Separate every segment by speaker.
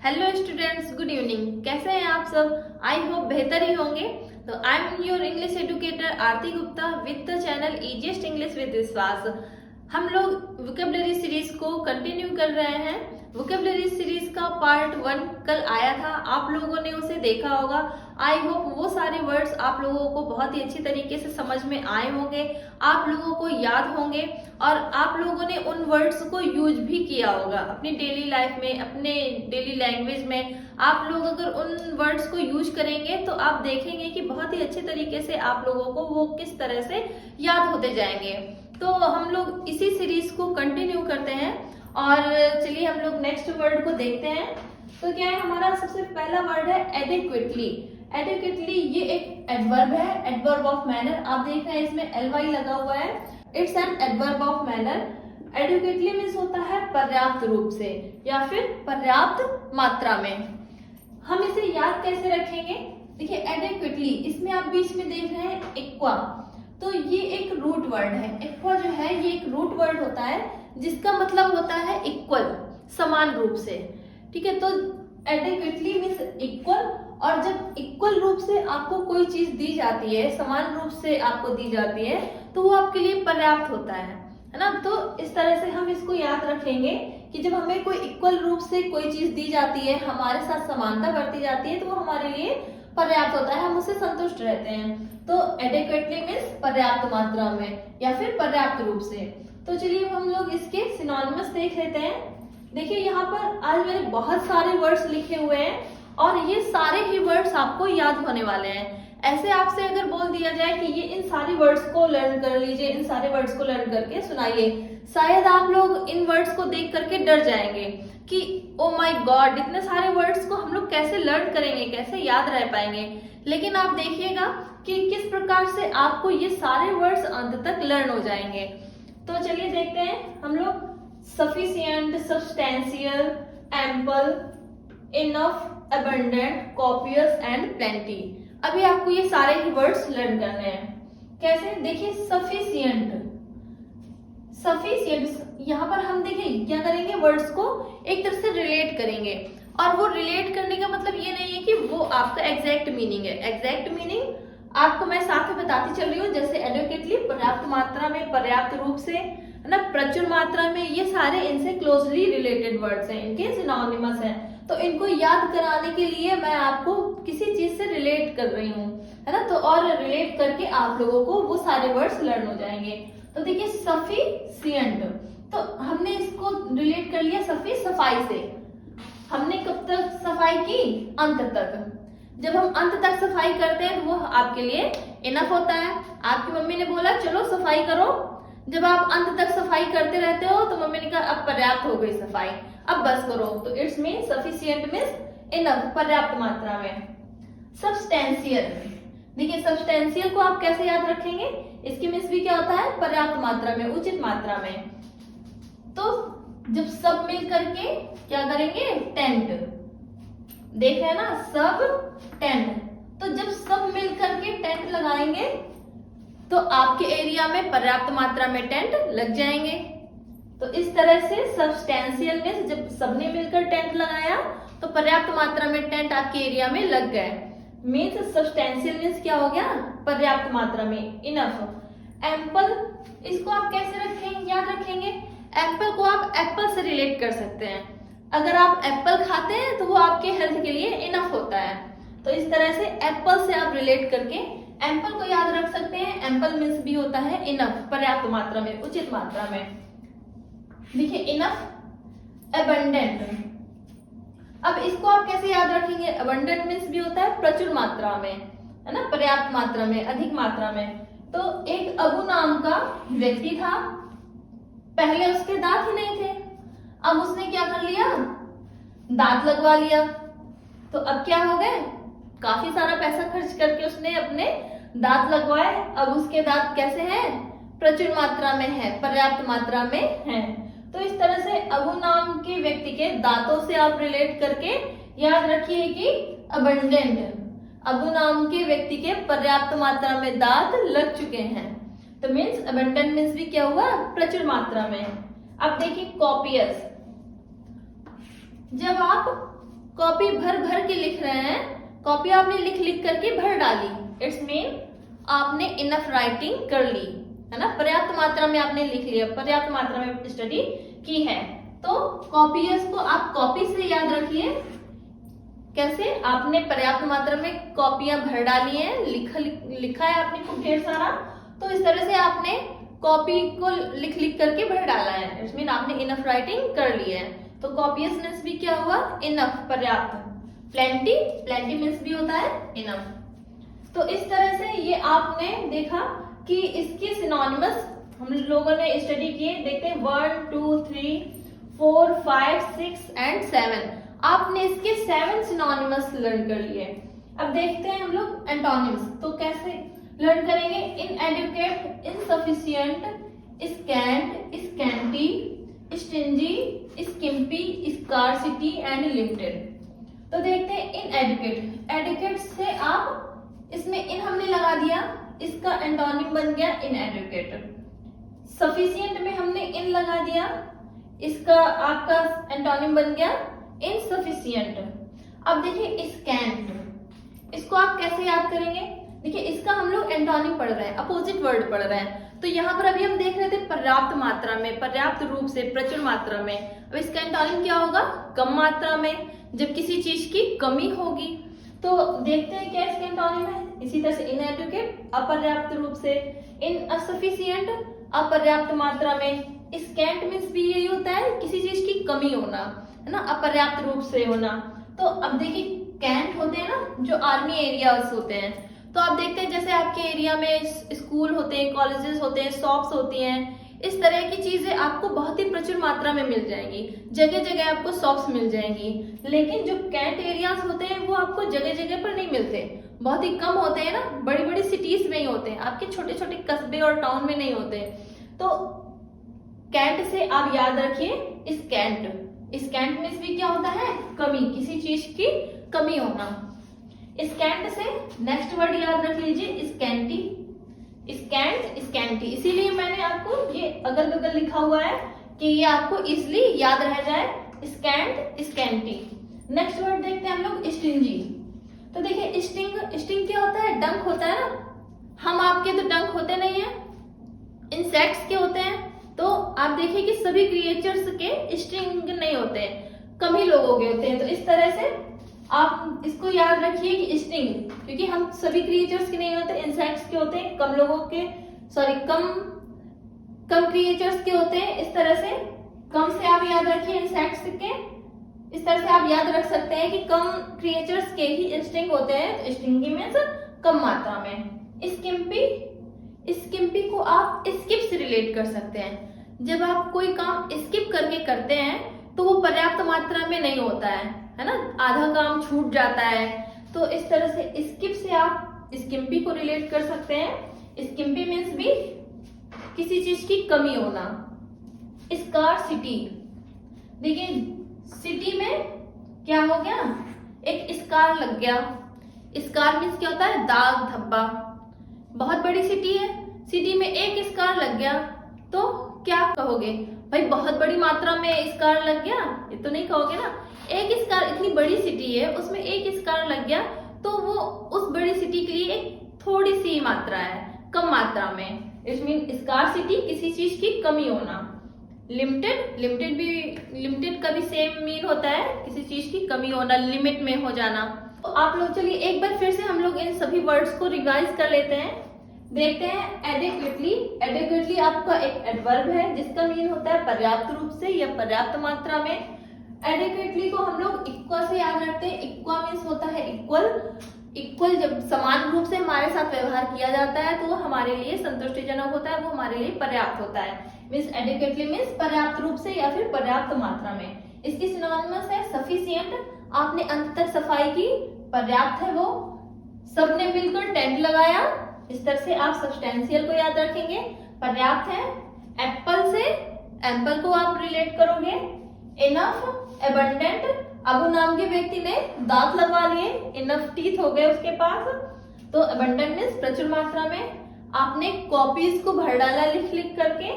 Speaker 1: Hello students, good evening. कैसे हैं आप सब? आई होप बेहतर ही होंगे। तो I am your English educator Aarti Gupta with the channel easiest English with विश्वास। हम लोग वोकैबुलरी सीरीज को कंटिन्यू कर रहे हैं। वोकैबुलरी सीरीज का पार्ट 1 कल आया था, आप लोगों ने उसे देखा होगा। आई होप वो सारे वर्ड्स आप लोगों को बहुत ही अच्छी तरीके से समझ में आए होंगे, आप लोगों को याद होंगे और आप लोगों ने उन वर्ड्स को यूज भी किया होगा अपनी डेली लाइफ में, अपने डेली लैंग्वेज में। आप लोग अगर उन वर्ड्स को यूज करेंगे तो आप देखेंगे कि बहुत ही अच्छे तरीके से आप लोगों को वो किस तरह से याद होते जाएंगे। तो हम लोग इसी सीरीज को कंटिन्यू करते हैं और चलिए हम लोग नेक्स्ट वर्ड को देखते हैं। तो क्या है, हमारा सबसे पहला वर्ड है एडिक्वेटली। एडिक्वेटली ये एक एडवर्ब है, एडवर्ब ऑफ मैनर। आप देख रहे हैं इसमें एलवाई लगा हुआ है। It's an adverb of manner. Adequately means होता है पर्याप्त रूप से या फिर पर्याप्त मात्रा में। हम इसे याद कैसे रखेंगे? देखिए एडिक्वेटली, इसमें आप बीच में देख रहे हैं एक्वा, तो ये एक रूट वर्ड है। एक्वा जो है ये एक रूट वर्ड होता है जिसका मतलब होता है इक्वल, समान रूप से। ठीक है, तो एडिक्वेटली मीन्स इक्वल, और जब इक्वल रूप से आपको कोई चीज दी जाती है, समान रूप से आपको दी जाती है, तो वो आपके लिए पर्याप्त होता है ना। तो इस तरह से हम इसको याद रखेंगे कि जब हमें कोई इक्वल रूप से कोई चीज दी जाती है, हमारे साथ समानता बरती जाती है, तो वो हमारे लिए पर्याप्त होता है, हम उससे संतुष्ट रहते हैं। तो एडिक्वेटली मीन्स पर्याप्त मात्रा में या फिर पर्याप्त रूप से। तो चलिए हम लोग इसके सिनोनिमस देख लेते हैं। देखिए यहाँ पर आज मैंने बहुत सारे वर्ड्स लिखे हुए हैं और ये सारे ही वर्ड्स आपको याद होने वाले हैं। ऐसे आपसे अगर बोल दिया जाए कि ये इन सारे वर्ड्स को लर्न कर लीजिए, इन सारे वर्ड्स को लर्न करके सुनाइए, शायद आप लोग इन वर्ड्स को देख करके डर जाएंगे कि ओ माय गॉड, इतने सारे वर्ड्स को हम लोग कैसे लर्न करेंगे, कैसे याद रह पाएंगे। लेकिन आप देखिएगा कि किस प्रकार से आपको ये सारे वर्ड्स अंत तक लर्न हो जाएंगे। तो चलिए देखते हैं हम लोग। Sufficient, substantial, ample, enough, abundant, copious and plenty. अभी आपको ये सारे ही वर्ड्स लर्न करने हैं। कैसे? देखिए सफिशिएंट, सफिशिएंट यहाँ पर हम देखिए क्या करेंगे, वर्ड्स को एक तरह से रिलेट करेंगे। और वो रिलेट करने का मतलब ये नहीं है कि वो आपका एग्जैक्ट मीनिंग है। एग्जैक्ट मीनिंग आपको मैं साथ में बताती चल रही हूँ, जैसे एडिक्वेटली पर्याप्त मात्रा में, पर्याप्त रूप से, है ना, प्रचुर मात्रा में, ये सारे इनसे क्लोजली रिलेटेड वर्ड्स हैं, इनके सिनोनिमस हैं। तो इनको याद कराने के लिए मैं आपको किसी चीज से रिलेट कर रही हूँ, है ना। तो और रिलेट करके आप लोगों को वो सारे वर्ड्स लर्न हो जाएंगे। तो देखिए सफिशिएंट, तो हमने इसको रिलेट कर लिया सफाई से। हमने कब तक सफाई की? अंत तक। जब हम अंत तक सफाई करते हैं तो वो आपके लिए इनफ होता है। आपकी मम्मी ने बोला चलो सफाई करो, जब आप अंत तक सफाई करते रहते हो तो मम्मी ने कहा अब पर्याप्त हो गई सफाई, अब बस करो। तो it's mean sufficient means enough, पर्याप्त मात्रा में। सब्सटेंशियल, देखिए सब्सटेंशियल को आप कैसे याद रखेंगे? इसकी मीन्स भी क्या होता है? पर्याप्त मात्रा में, उचित मात्रा में। तो जब सब मिल करके क्या करेंगे? टेंट, देख रहे हैं ना, सब टेंट। तो जब सब मिल करके टेंट लगाएंगे तो आपके एरिया में पर्याप्त मात्रा में टेंट लग जाएंगे। तो इस तरह से सब्सटेंशियल मीन्स जब सबने मिलकर टेंट लगाया तो पर्याप्त मात्रा में टेंट आपके एरिया में लग गए। मीन्स सब्सटेंशियल मीन्स क्या हो गया? पर्याप्त मात्रा में, इनफ। एम्पल, इसको आप कैसे रखेंगे, याद रखेंगे? एप्पल को आप एप्पल से रिलेट कर सकते हैं। अगर आप एप्पल खाते हैं तो वो आपके हेल्थ के लिए इनफ होता है। तो इस तरह से एप्पल से आप रिलेट करके एम्पल को याद रख सकते हैं। एम्पल मीन्स भी होता है इनफ, पर्याप्त मात्रा में, उचित मात्रा में। देखिए इनफ, अबंडेंट। अब इसको आप कैसे याद रखेंगे? अबंडेंट मीन्स भी होता है प्रचुर मात्रा में, है ना, पर्याप्त मात्रा में, अधिक मात्रा में। तो एक अबू नाम का व्यक्ति था, पहले उसके दांत ही नहीं थे, अब उसने क्या कर लिया? दांत लगवा लिया। तो अब क्या हो गए? काफी सारा पैसा खर्च करके उसने अपने दांत लगवाए। अब उसके दांत कैसे हैं? प्रचुर मात्रा में है, पर्याप्त मात्रा में है। तो इस तरह से अबू नाम के व्यक्ति के दांतों से आप रिलेट करके याद रखिए कि अबंडेंट, अबू नाम के व्यक्ति के पर्याप्त मात्रा में दांत लग चुके हैं। तो मीन्स अबंडेंट मीन्स भी क्या हुआ? प्रचुर मात्रा में। अब देखिए कॉपियस, जब आप कॉपी भर भर के लिख रहे हैं, कॉपी आपने लिख लिख करके भर डाली, इट्स मीन आपने इनफ राइटिंग कर ली, है ना, पर्याप्त मात्रा में आपने लिख लिया, पर्याप्त मात्रा में स्टडी की है। तो कॉपीज को आप कॉपी से याद रखिए, कैसे आपने पर्याप्त मात्रा में कॉपियां भर डाली हैं, लिखा है आपने खूब ढेर सारा, तो इस तरह से आपने कॉपी को लिख लिख करके भर डाला है, इट्स मीन आपने इनफ राइटिंग कर ली है। तो कॉपियस मीन्स भी क्या हुआ, इनफ, पर्याप्त। प्लेंटी, प्लेंटी मीन्स भी होता है इनफ। तो इस तरह से ये आपने देखा कि इसके सिनोनिमस हम लोगों ने स्टडी किए, देखते हैं 1 2 3 4 5 6 एंड 7, आपने इसके 7 सिनोनिमस लर्न कर लिए। अब देखते हैं हम लोग एंटोनिम्स, तो कैसे लर्न करेंगे। Inadequate, insufficient, scant, scanty, stingy, skimpy, scarcity and limited. तो देखते हैं इनएडिक्वेट, एडिक्वेट से आप इसमें इन हमने लगा दिया, इसका एंटोनिम बन गया इनएडिक्वेट। सफिशिएंट में हमने इन लगा दिया, इसका आपका एंटोनिम बन गया इनसफिशिएंट। अब देखिए स्कैंट, इसको आप कैसे याद करेंगे। देखिए इसका हम लोग एंटोनिम पढ़ रहे हैं, अपोजिट वर्ड पढ़ रहे हैं, तो यहाँ पर अभी हम देख रहे थे पर्याप्त मात्रा में, पर्याप्त रूप से, प्रचुर मात्रा में। अब इसका एंटोनिम क्या होगा, कम मात्रा में, जब किसी चीज की कमी होगी। तो देखते हैं क्या इसका एंटोनिम है। इसी तरह से इनएडिक्वेट, अपर्याप्त रूप से, इनसफिशिएंट, अपर्याप्त मात्रा में। स्कैंट मीन्स भी यही होता है, किसी चीज की कमी होना, है ना, अपर्याप्त रूप से होना। तो अब देखिए कैंट होते हैं ना, जो आर्मी एरियाज होते हैं, तो आप देखते हैं जैसे आपके एरिया में स्कूल होते हैं, कॉलेजेस होते हैं, शॉप्स होती हैं, इस तरह की चीजें आपको बहुत ही प्रचुर मात्रा में मिल जाएंगी, जगह जगह आपको शॉप्स मिल जाएंगी। लेकिन जो कैंट एरियाज होते हैं वो आपको जगह जगह पर नहीं मिलते, बहुत ही कम होते हैं ना, बड़ी बड़ी सिटीज में ही होते हैं, आपके छोटे छोटे कस्बे और टाउन में नहीं होते। तो कैंट से आप याद रखिए स्कैंट। स्कैंट मीन्स भी क्या होता है, कमी, किसी चीज की कमी होना। स्कैंट से नेक्स्ट वर्ड याद रख लीजिए स्कैंटी, स्कैंट, स्कैंटी। इसीलिए मैंने आपको ये अगल बगल लिखा हुआ है कि ये आपको इजिली याद रह जाए, स्कैंट, स्कैंटी। नेक्स्ट वर्ड देखते हैं हम लोग स्टिंजी। तो देखिए स्टिंग, स्टिंग क्या होता है, डंक होता है ना, हम आपके तो डंक होते नहीं है, इंसेक्ट्स के होते हैं। तो आप देखिए कि सभी क्रिएचर्स के स्टिंग नहीं होते हैं, कम ही लोगों के होते हैं। तो इस तरह से आप इसको याद रखिए कि स्टिंग, क्योंकि हम सभी क्रिएचर्स के नहीं होते, इंसेक्ट्स के होते हैं, कम लोगों के, सॉरी कम क्रिएचर्स के होते हैं। इस तरह से कम से आप याद रखिए इंसेक्ट्स के, इस तरह से आप याद रख सकते हैं कि कम क्रिएचर्स के ही स्टिंग होते हैं, तो स्टिंगी मींस कम मात्रा में। स्किम्पी, स्किम्पी को आप स्किप से रिलेट कर सकते हैं, जब आप कोई काम स्किप करके करते हैं तो वो पर्याप्त मात्रा में नहीं होता है ना, आधा काम छूट जाता है। तो इस तरह से स्किप से आप स्किम्पी को रिलेट कर सकते हैं। स्किम्पी मीन्स भी किसी चीज की कमी होना। स्कार्सिटी, देखिए सिटी में क्या हो गया, एक स्कार लग गया। स्कार मीन्स क्या होता है, दाग धब्बा। बहुत बड़ी सिटी है, सिटी में एक स्कार लग गया तो क्या कहोगे, भाई बहुत बड़ी मात्रा में स्कार लग गया, ये तो नहीं कहोगे ना। एक स्कार, इतनी बड़ी सिटी है उसमें एक स्कार लग गया तो वो उस बड़ी सिटी के लिए एक थोड़ी सी मात्रा है, कम मात्रा में। इसमें स्कार सिटी, किसी चीज की कमी होना। लिमिटेड, लिमिटेड का भी सेम मीन होता है, किसी चीज की कमी होना, लिमिट में हो जाना। तो आप लोग चलिए एक बार फिर से हम लोग इन सभी वर्ड्स को रिवाइज कर लेते हैं। देखते हैं एडिक्वेटली। एडिक्वेटली आपका एक एडवर्ब है जिसका मीन होता है पर्याप्त रूप से या पर्याप्त मात्रा में। एडिक्वेटली को हम लोग इक्वा से याद रखते हैं। इक्वा मीन्स होता है इक्वल। इक्वल जब समान रूप से हमारे साथ व्यवहार किया जाता है तो वो हमारे लिए संतुष्टिजनक होता है, वो हमारे लिए पर्याप्त होता है। मीन्स एडिक्वेटली मीन्स पर्याप्त रूप से या फिर पर्याप्त मात्रा में। इसकी सिनोनिमस है सफिशिएंट, आपने अंत तक सफाई की, पर्याप्त है वो, सबने मिलकर टेंट लगाया, इस तरह से आप सब्सटेंशियल को याद रखेंगे, पर्याप्त है। एप्पल से एम्पल को आप रिलेट करोगे। इनफ, एबंडेंट, अबू नाम के व्यक्ति ने दांत लगवा लिए, इनफ टीथ हो गए उसके पास, तो एबंडेंट मीन्स प्रचुर मात्रा में। आपने कॉपीज को भर डाला लिख लिख करके,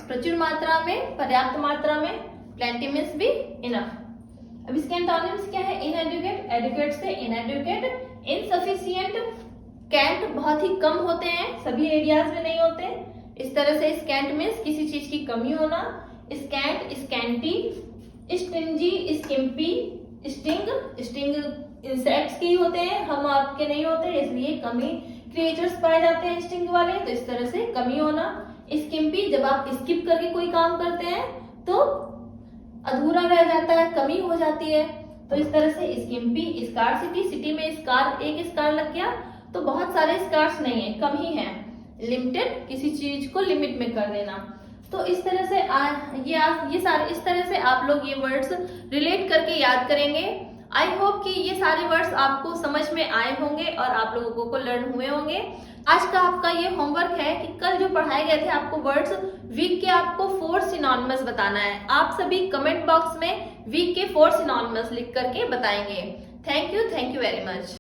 Speaker 1: प्रचुर मात्रा में, पर्याप्त मात्रा में। प्लेंटी मीन्स भी इनफ। अब इसके एंटोनिम्स क्या है? इनएडुकेट, एडुकेट से इनएडुकेट, इनसफिशिएंट, कैंट बहुत ही कम होते हैं, सभी एरियाज में नहीं होते। इस तरह से स्कैंट मीन्स किसी चीज की कमी होना, scant, scanty, stingy, skimpy, sting, sting insects के ही होते हैं, हम आपके नहीं होते, इसलिए कमी क्रिएचर्स पाए जाते हैं स्टिंग वाले, तो इस तरह से कमी होना। स्किम्पी, जब आप स्किप करके कोई काम करते हैं तो अधूरा रह जाता है, कमी हो जाती है, तो इस तरह से स्किम्पी। स्कार्सिटी, सिटी में स्कार, एक स्कार लग गया तो बहुत सारे स्कार्स नहीं है, कम ही है। लिमिटेड, किसी चीज को लिमिट में कर देना। तो इस तरह से ये सारे इस तरह से आप लोग ये वर्ड्स रिलेट करके याद करेंगे। आई होप कि ये सारे वर्ड्स आपको समझ में आए होंगे और आप लोगों को लर्न हुए होंगे। आज का आपका ये होमवर्क है कि कल जो पढ़ाए गए थे आपको वर्ड्स, वीक के आपको 4 सिनोनिमस बताना है। आप सभी कमेंट बॉक्स में वीक के 4 सिनोनिमस लिख करके बताएंगे। Thank you very much.